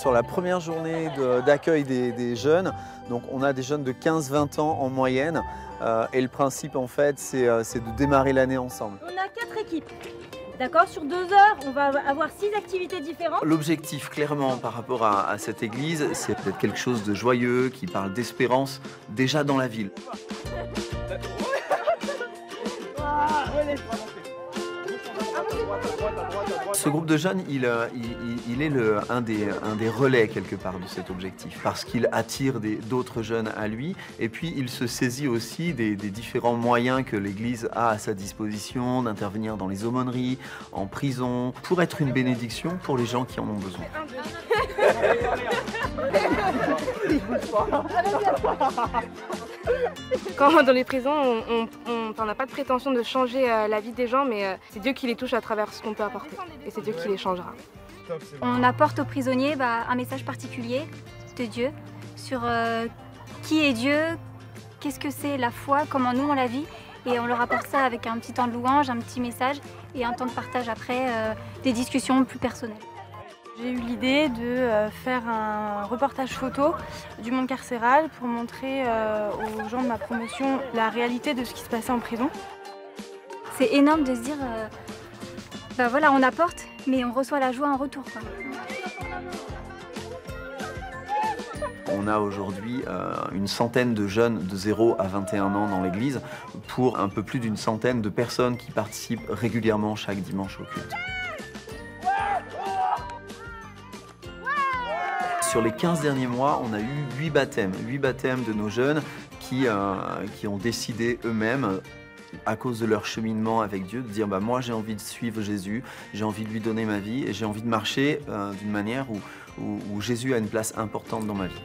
sur la première journée d'accueil des jeunes. Donc on a des jeunes de 15-20 ans en moyenne. Et le principe en fait, c'est de démarrer l'année ensemble. On a 4 équipes. D'accord, sur 2 heures, on va avoir 6 activités différentes. L'objectif, clairement, par rapport à cette église, c'est peut-être quelque chose de joyeux, qui parle d'espérance, déjà dans la ville. Ce groupe de jeunes, il est un des relais quelque part de cet objectif, parce qu'il attire d'autres jeunes à lui, et puis il se saisit aussi des différents moyens que l'Église a à sa disposition, d'intervenir dans les aumôneries, en prison, pour être une bénédiction pour les gens qui en ont besoin. Quand dans les prisons, on n'a pas de prétention de changer la vie des gens, mais c'est Dieu qui les touche à travers ce qu'on peut apporter. Et c'est Dieu qui les changera. On apporte aux prisonniers un message particulier de Dieu sur qui est Dieu, qu'est-ce que c'est la foi, comment nous on la vit. Et on leur apporte ça avec un petit temps de louange, un petit message et un temps de partage après, des discussions plus personnelles. J'ai eu l'idée de faire un reportage photo du monde carcéral pour montrer aux gens de ma promotion la réalité de ce qui se passait en prison. C'est énorme de se dire, voilà, on apporte, mais on reçoit la joie en retour, quoi. On a aujourd'hui une centaine de jeunes de 0 à 21 ans dans l'église pour un peu plus d'une centaine de personnes qui participent régulièrement chaque dimanche au culte. Sur les 15 derniers mois, on a eu 8 baptêmes de nos jeunes qui ont décidé eux-mêmes, à cause de leur cheminement avec Dieu, de dire moi j'ai envie de suivre Jésus, j'ai envie de lui donner ma vie et j'ai envie de marcher d'une manière où Jésus a une place importante dans ma vie.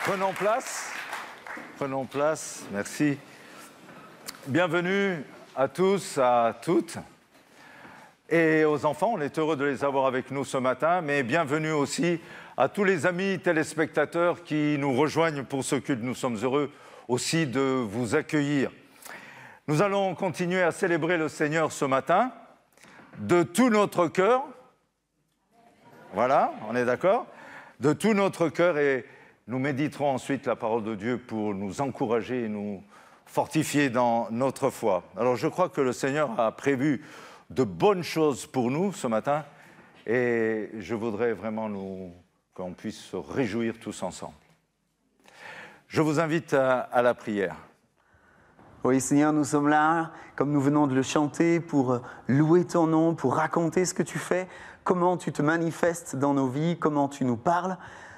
Prenons place. Prenons place. Merci. Bienvenue à tous, à toutes. Et aux enfants, on est heureux de les avoir avec nous ce matin, mais bienvenue aussi à tous les amis téléspectateurs qui nous rejoignent pour ce culte. Nous sommes heureux aussi de vous accueillir. Nous allons continuer à célébrer le Seigneur ce matin de tout notre cœur. Voilà, on est d'accord? De tout notre cœur, et nous méditerons ensuite la parole de Dieu pour nous encourager et nous fortifier dans notre foi. Alors je crois que le Seigneur a prévu de bonnes choses pour nous ce matin, et je voudrais vraiment qu'on puisse se réjouir tous ensemble. Je vous invite à la prière. Oui, Seigneur, nous sommes là, comme nous venons de le chanter, pour louer ton nom, pour raconter ce que tu fais, comment tu te manifestes dans nos vies, comment tu nous parles.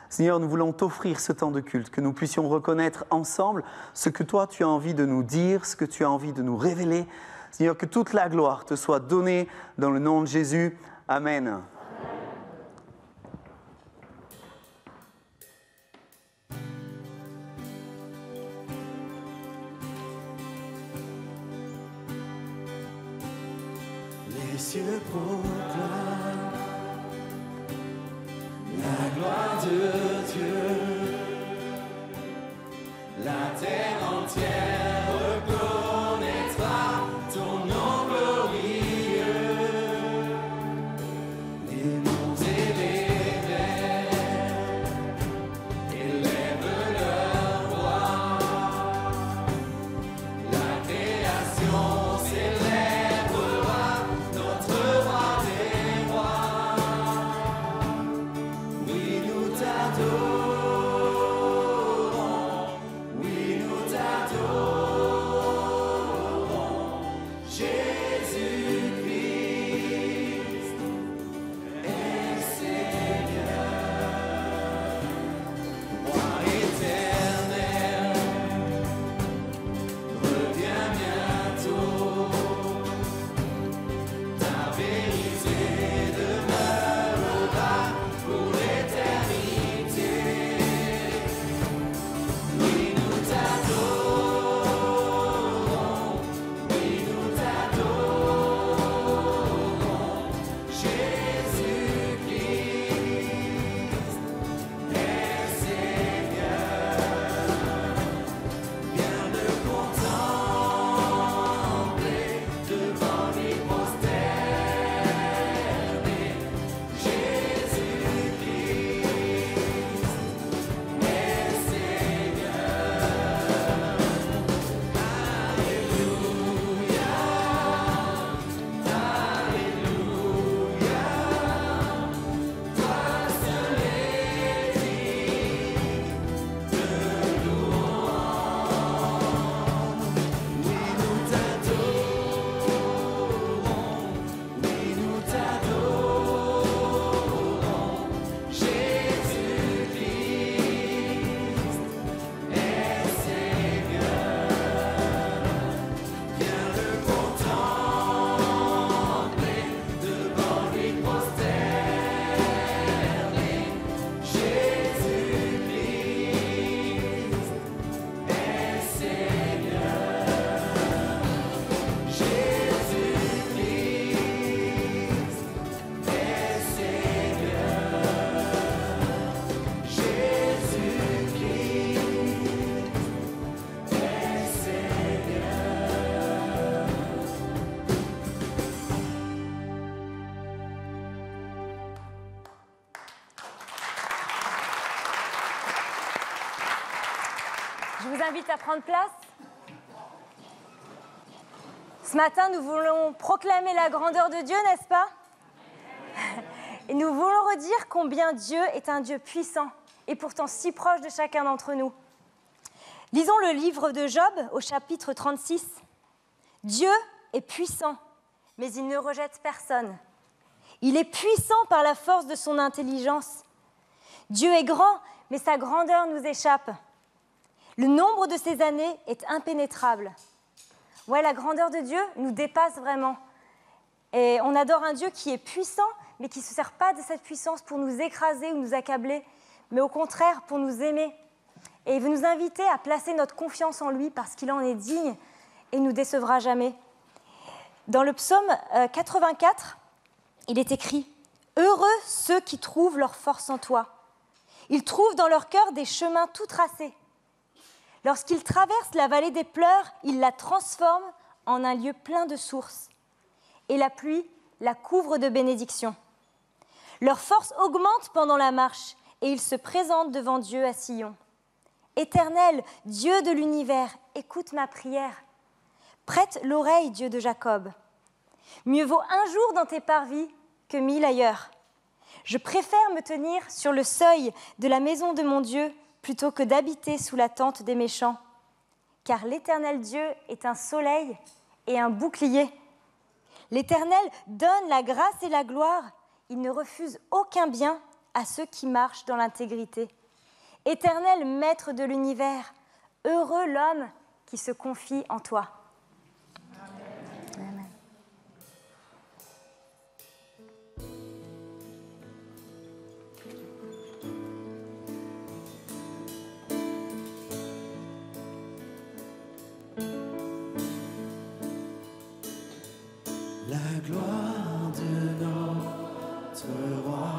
Seigneur, nous voulons t'offrir ce temps de culte, que nous puissions reconnaître ensemble ce que toi tu as envie de nous dire, ce que tu as envie de nous révéler. Seigneur, que toute la gloire te soit donnée dans le nom de Jésus. Amen. Les cieux proclament la gloire de Dieu, la terre entière reconnaîtra ton nom glorieux. Les monts et les mers élèvent leur voix, la création célèbrera notre roi des rois. Oui, nous t'adorons. Je vous invite à prendre place. Ce matin, nous voulons proclamer la grandeur de Dieu, n'est-ce pas? Et nous voulons redire combien Dieu est un Dieu puissant et pourtant si proche de chacun d'entre nous. Lisons le livre de Job au chapitre 36. Dieu est puissant, mais il ne rejette personne. Il est puissant par la force de son intelligence. Dieu est grand, mais sa grandeur nous échappe. Le nombre de ses années est impénétrable. Ouais, la grandeur de Dieu nous dépasse vraiment. Et on adore un Dieu qui est puissant, mais qui ne se sert pas de cette puissance pour nous écraser ou nous accabler, mais au contraire pour nous aimer. Et il veut nous inviter à placer notre confiance en lui parce qu'il en est digne et ne nous décevra jamais. Dans le psaume 84, il est écrit « Heureux ceux qui trouvent leur force en toi. Ils trouvent dans leur cœur des chemins tout tracés. Lorsqu'ils traversent la vallée des pleurs, ils la transforment en un lieu plein de sources. Et la pluie la couvre de bénédictions. Leur force augmente pendant la marche et ils se présentent devant Dieu à Sion. Éternel, Dieu de l'univers, écoute ma prière. Prête l'oreille, Dieu de Jacob. Mieux vaut un jour dans tes parvis que 1000 ailleurs. Je préfère me tenir sur le seuil de la maison de mon Dieu plutôt que d'habiter sous la tente des méchants. Car l'Éternel Dieu est un soleil et un bouclier. L'Éternel donne la grâce et la gloire. Il ne refuse aucun bien à ceux qui marchent dans l'intégrité. Éternel Maître de l'univers, heureux l'homme qui se confie en toi. Amen. La gloire de notre roi,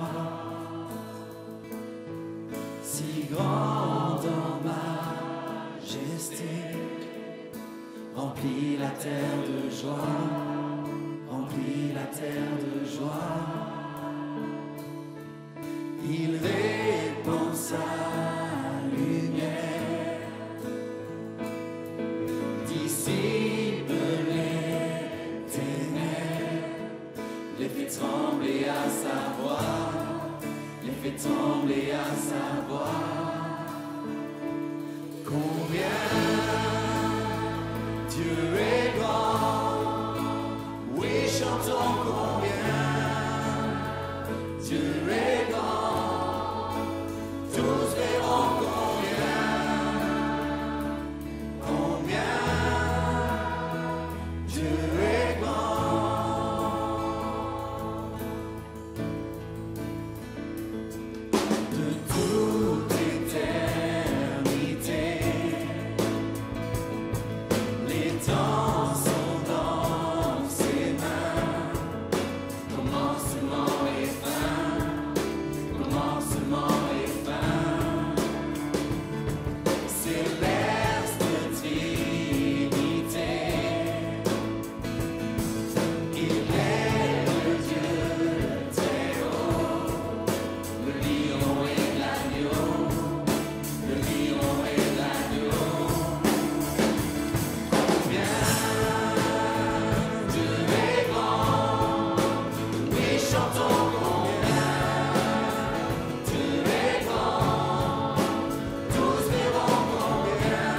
si grande en majesté, remplit la terre de joie, remplit la terre de joie. Il répand sa lumière, dissipe les ténèbres, les fait trembler à sa voix, les fait trembler à sa voix. Combien Dieu est grand, oui chantons combien Dieu est grand, tous verront combien Dieu est grand. De toute éternité, les temps sont dans ses mains, commencement et fin, commencement et fin. Céleste Trinité, il est le Dieu très haut, le lion et l'agneau, le lion et l'agneau. Combien Dieu est grand, oui chantons combien Dieu est grand, tous verront combien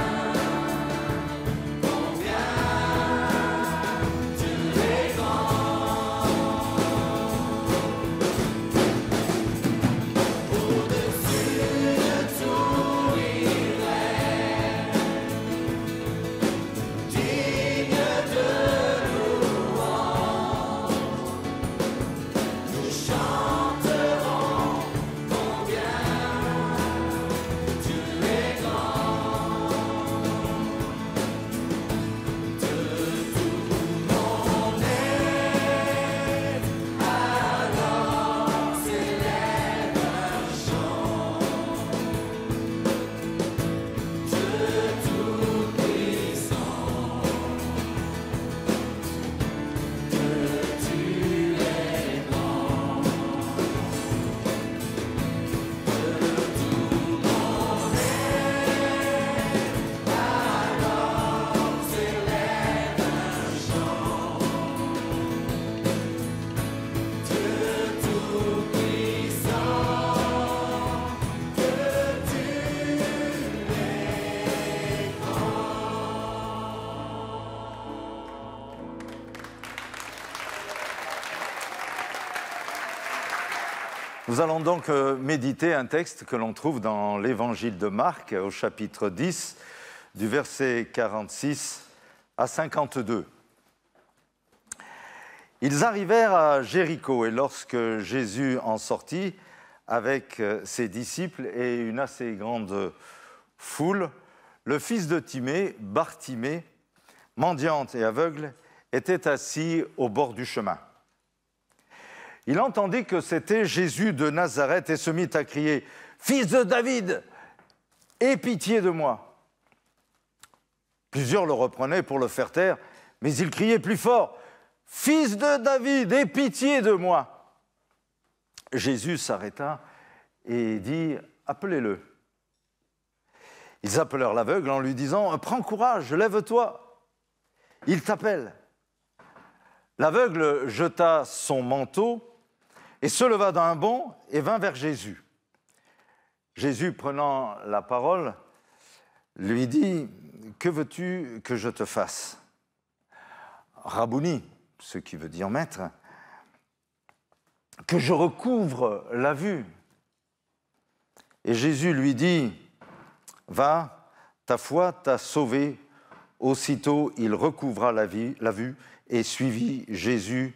Dieu est grand. Au-dessus de tout il règne, digne de louange. Nous chanterons combien Dieu est grand. De tout mon être, alors s'élève un chant. Dieu tout-puissant, que tu es grand. De tout mon être, alors s'élève un chant. Dieu tout-puissant, que tu es grand. Nous allons donc méditer un texte que l'on trouve dans l'évangile de Marc au chapitre 10 du verset 46 à 52. Ils arrivèrent à Jéricho et lorsque Jésus en sortit avec ses disciples et une assez grande foule, le fils de Timée, Bartimée, mendiante et aveugle, était assis au bord du chemin. Il entendit que c'était Jésus de Nazareth et se mit à crier « Fils de David, aie pitié de moi !» Plusieurs le reprenaient pour le faire taire, mais il criait plus fort « Fils de David, aie pitié de moi !» Jésus s'arrêta et dit « Appelez-le ». Ils appelèrent l'aveugle en lui disant « Prends courage, lève-toi, il t'appelle ». L'aveugle jeta son manteau et se leva d'un bond et vint vers Jésus. Jésus, prenant la parole, lui dit « Que veux-tu que je te fasse ?» Rabouni, ce qui veut dire maître, que je recouvre la vue. Et Jésus lui dit « Va, ta foi t'a sauvé. » Aussitôt, il recouvra la vue et suivit Jésus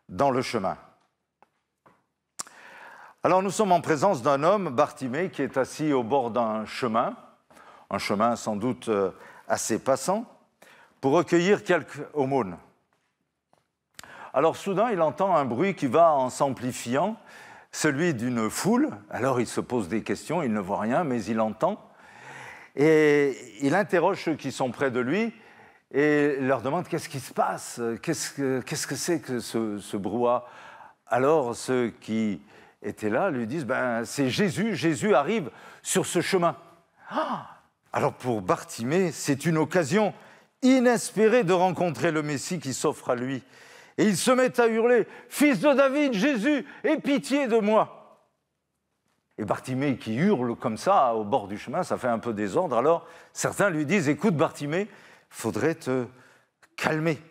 dans le chemin. Alors nous sommes en présence d'un homme, Bartimée, qui est assis au bord d'un chemin, un chemin sans doute assez passant, pour recueillir quelques aumônes. Alors soudain, il entend un bruit qui va en s'amplifiant, celui d'une foule. Alors il se pose des questions, il ne voit rien, mais il entend. Et il interroge ceux qui sont près de lui et leur demande qu'est-ce qui se passe, qu'est-ce que c'est que ce brouhaha. Alors ceux qui étaient là lui disent c'est Jésus, Jésus arrive sur ce chemin. Alors pour Bartimée, c'est une occasion inespérée de rencontrer le Messie qui s'offre à lui. Et il se met à hurler « Fils de David, Jésus, aie pitié de moi !» Et Bartimée qui hurle comme ça au bord du chemin, ça fait un peu désordre. Alors certains lui disent « Écoute Bartimée, il faudrait te calmer. »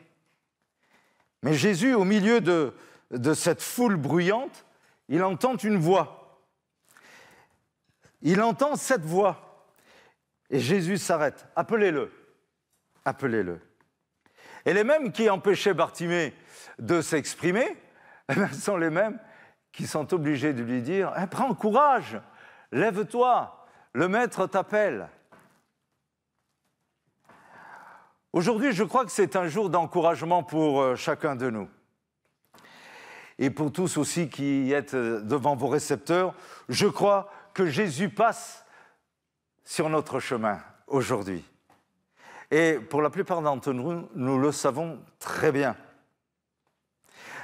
Mais Jésus, au milieu de cette foule bruyante, il entend une voix. Il entend cette voix. Et Jésus s'arrête. « Appelez-le, appelez-le. » Et les mêmes qui empêchaient Bartimée de s'exprimer sont les mêmes qui sont obligés de lui dire « Prends courage, lève-toi, le Maître t'appelle. » Aujourd'hui, je crois que c'est un jour d'encouragement pour chacun de nous. Et pour tous aussi qui êtes devant vos récepteurs, je crois que Jésus passe sur notre chemin aujourd'hui. Et pour la plupart d'entre nous, nous le savons très bien.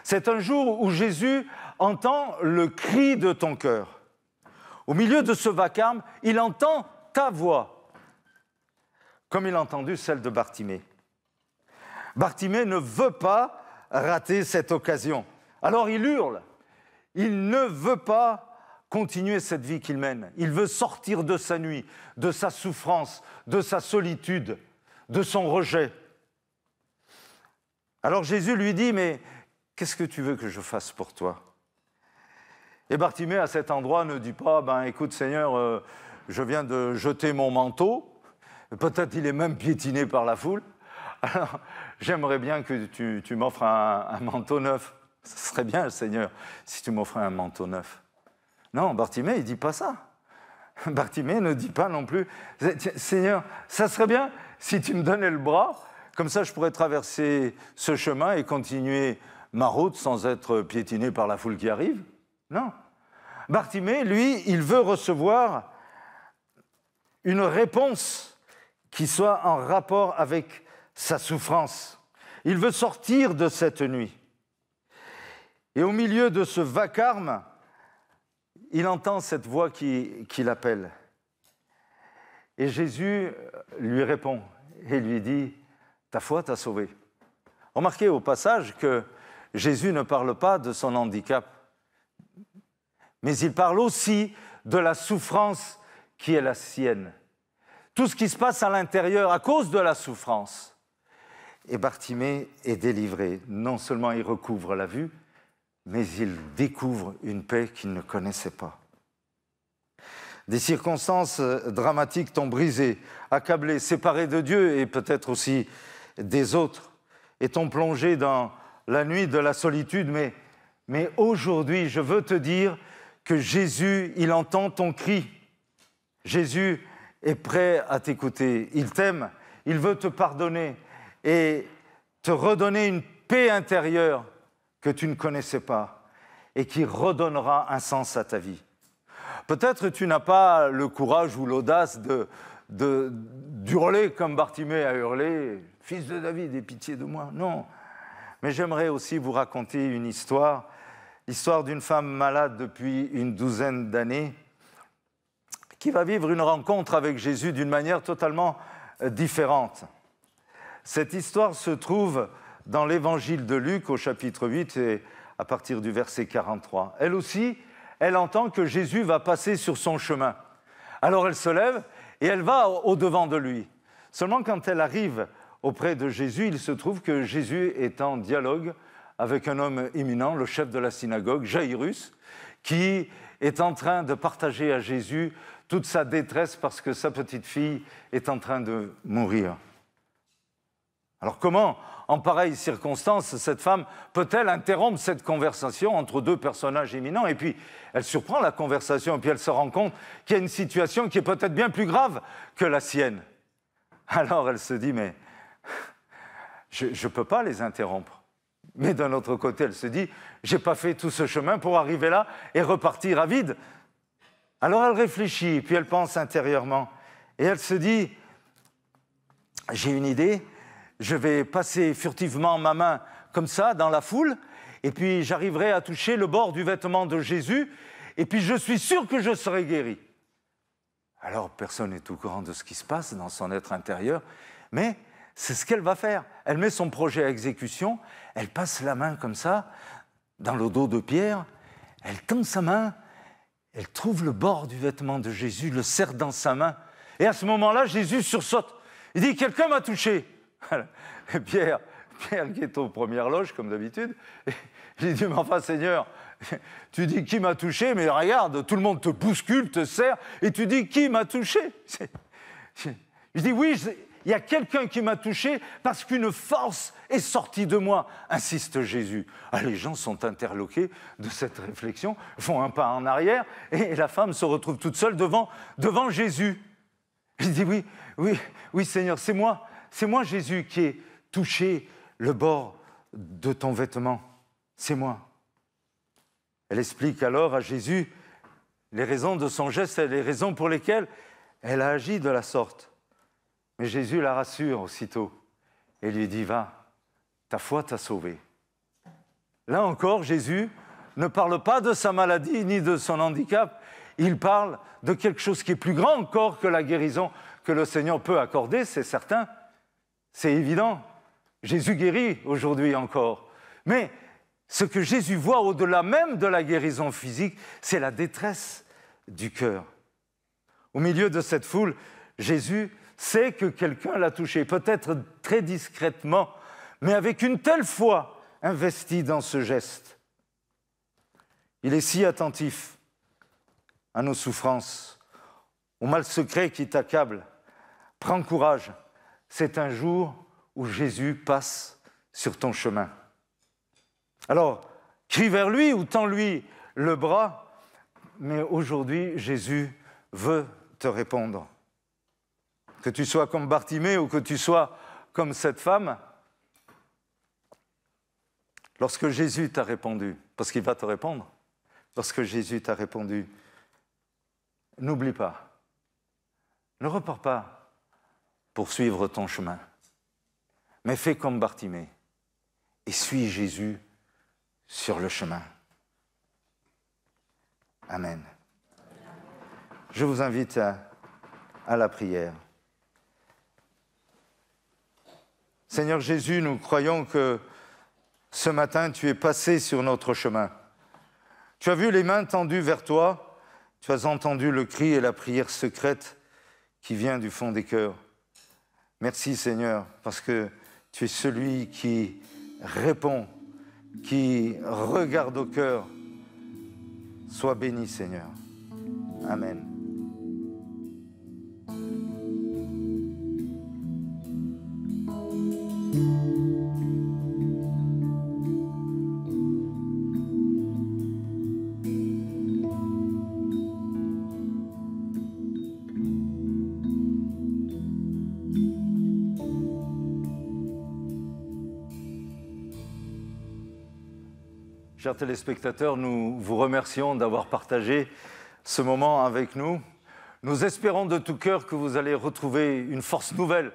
C'est un jour où Jésus entend le cri de ton cœur. Au milieu de ce vacarme, il entend ta voix, comme il a entendu celle de Bartimée. Bartimée ne veut pas rater cette occasion. Alors il hurle. Il ne veut pas continuer cette vie qu'il mène. Il veut sortir de sa nuit, de sa souffrance, de sa solitude, de son rejet. Alors Jésus lui dit, mais qu'est-ce que tu veux que je fasse pour toi? Et Bartimée, à cet endroit, ne dit pas, écoute Seigneur, je viens de jeter mon manteau, peut-être il est même piétiné par la foule, alors j'aimerais bien que tu m'offres un manteau neuf. Ce serait bien, Seigneur, si tu m'offrais un manteau neuf. Non, Bartimée, il ne dit pas ça. Bartimée ne dit pas non plus, Seigneur, ça serait bien si tu me donnais le bras, comme ça je pourrais traverser ce chemin et continuer ma route sans être piétiné par la foule qui arrive. Non. Bartimée, lui, il veut recevoir une réponse qui soit en rapport avec sa souffrance. Il veut sortir de cette nuit. Et au milieu de ce vacarme, il entend cette voix qui l'appelle. Et Jésus lui répond et lui dit « Ta foi t'a sauvé ». Remarquez au passage que Jésus ne parle pas de son handicap, mais il parle aussi de la souffrance qui est la sienne. Tout ce qui se passe à l'intérieur à cause de la souffrance. Et Bartimée est délivré. Non seulement il recouvre la vue, mais il découvre une paix qu'il ne connaissait pas. Des circonstances dramatiques t'ont brisé, accablé, séparé de Dieu et peut-être aussi des autres, et t'ont plongé dans la nuit de la solitude. Mais aujourd'hui, je veux te dire que Jésus, il entend ton cri. Jésus est prêt à t'écouter. Il t'aime, il veut te pardonner et te redonner une paix intérieure que tu ne connaissais pas et qui redonnera un sens à ta vie. Peut-être tu n'as pas le courage ou l'audace d'hurler comme Bartimée a hurlé « Fils de David, aie pitié de moi ». Non, mais j'aimerais aussi vous raconter une histoire, l'histoire d'une femme malade depuis une douzaine d'années qui va vivre une rencontre avec Jésus d'une manière totalement différente. Cette histoire se trouve dans l'évangile de Luc au chapitre 8 et à partir du verset 43. Elle aussi, elle entend que Jésus va passer sur son chemin. Alors elle se lève et elle va au-devant de lui. Seulement quand elle arrive auprès de Jésus, il se trouve que Jésus est en dialogue avec un homme éminent, le chef de la synagogue, Jaïrus, qui est en train de partager à Jésus toute sa détresse parce que sa petite fille est en train de mourir. Alors comment, en pareille circonstance, cette femme peut-elle interrompre cette conversation entre deux personnages éminents? Et puis, elle surprend la conversation, et puis elle se rend compte qu'il y a une situation qui est peut-être bien plus grave que la sienne. Alors elle se dit, mais je ne peux pas les interrompre. Mais d'un autre côté, elle se dit, je n'ai pas fait tout ce chemin pour arriver là et repartir à vide. Alors elle réfléchit, puis elle pense intérieurement, et elle se dit, j'ai une idée, je vais passer furtivement ma main comme ça dans la foule, et puis j'arriverai à toucher le bord du vêtement de Jésus, et puis je suis sûr que je serai guéri. Alors personne n'est au courant de ce qui se passe dans son être intérieur, mais c'est ce qu'elle va faire. Elle met son projet à exécution, elle passe la main comme ça, dans le dos de Pierre, elle tend sa main, elle trouve le bord du vêtement de Jésus, le serre dans sa main, et à ce moment-là, Jésus sursaute. Il dit, quelqu'un m'a touché. Et Pierre, qui est aux premières loges, comme d'habitude, il dit, mais enfin, Seigneur, tu dis qui m'a touché, mais regarde, tout le monde te bouscule, te serre, et tu dis qui m'a touché. Je dis, oui, il y a quelqu'un qui m'a touché parce qu'une force est sortie de moi, insiste Jésus. Ah, les gens sont interloqués de cette réflexion, font un pas en arrière, et la femme se retrouve toute seule devant Jésus. Je dis, oui, Seigneur, c'est moi, Jésus, qui ai touché le bord de ton vêtement. C'est moi. Elle explique alors à Jésus les raisons de son geste et les raisons pour lesquelles elle a agi de la sorte. Mais Jésus la rassure aussitôt et lui dit, va, ta foi t'a sauvé. Là encore, Jésus ne parle pas de sa maladie ni de son handicap, il parle de quelque chose qui est plus grand encore que la guérison que le Seigneur peut accorder, c'est certain, c'est évident. Jésus guérit aujourd'hui encore. Mais ce que Jésus voit au-delà même de la guérison physique, c'est la détresse du cœur. Au milieu de cette foule, Jésus sait que quelqu'un l'a touché, peut-être très discrètement, mais avec une telle foi investie dans ce geste. Il est si attentif à nos souffrances, au mal secret qui t'accable. Prends courage, c'est un jour où Jésus passe sur ton chemin. Alors, crie vers lui ou tends-lui le bras, mais aujourd'hui, Jésus veut te répondre. Que tu sois comme Bartimée ou que tu sois comme cette femme, lorsque Jésus t'a répondu, parce qu'il va te répondre, lorsque Jésus t'a répondu, n'oublie pas, ne repars pas pour suivre ton chemin, mais fais comme Bartimée et suis Jésus sur le chemin. Amen. Je vous invite à la prière. Seigneur Jésus, nous croyons que ce matin, tu es passé sur notre chemin. Tu as vu les mains tendues vers toi, tu as entendu le cri et la prière secrète qui vient du fond des cœurs. Merci Seigneur, parce que tu es celui qui répond, qui regarde au cœur. Sois béni Seigneur. Amen. Chers téléspectateurs, nous vous remercions d'avoir partagé ce moment avec nous. Nous espérons de tout cœur que vous allez retrouver une force nouvelle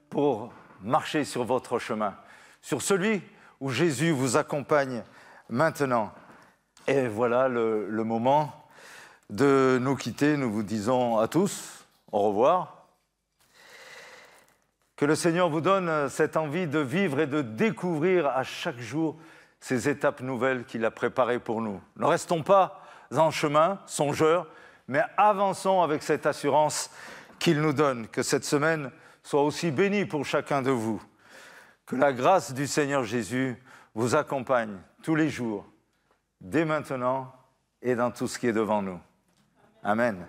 pour marcher sur votre chemin, sur celui où Jésus vous accompagne maintenant. Et voilà le moment de nous quitter. Nous vous disons à tous au revoir. Que le Seigneur vous donne cette envie de vivre et de découvrir à chaque jour ces étapes nouvelles qu'il a préparées pour nous. Ne restons pas en chemin, songeurs, mais avançons avec cette assurance qu'il nous donne. Que cette semaine soit aussi bénie pour chacun de vous. Que la grâce du Seigneur Jésus vous accompagne tous les jours, dès maintenant et dans tout ce qui est devant nous. Amen.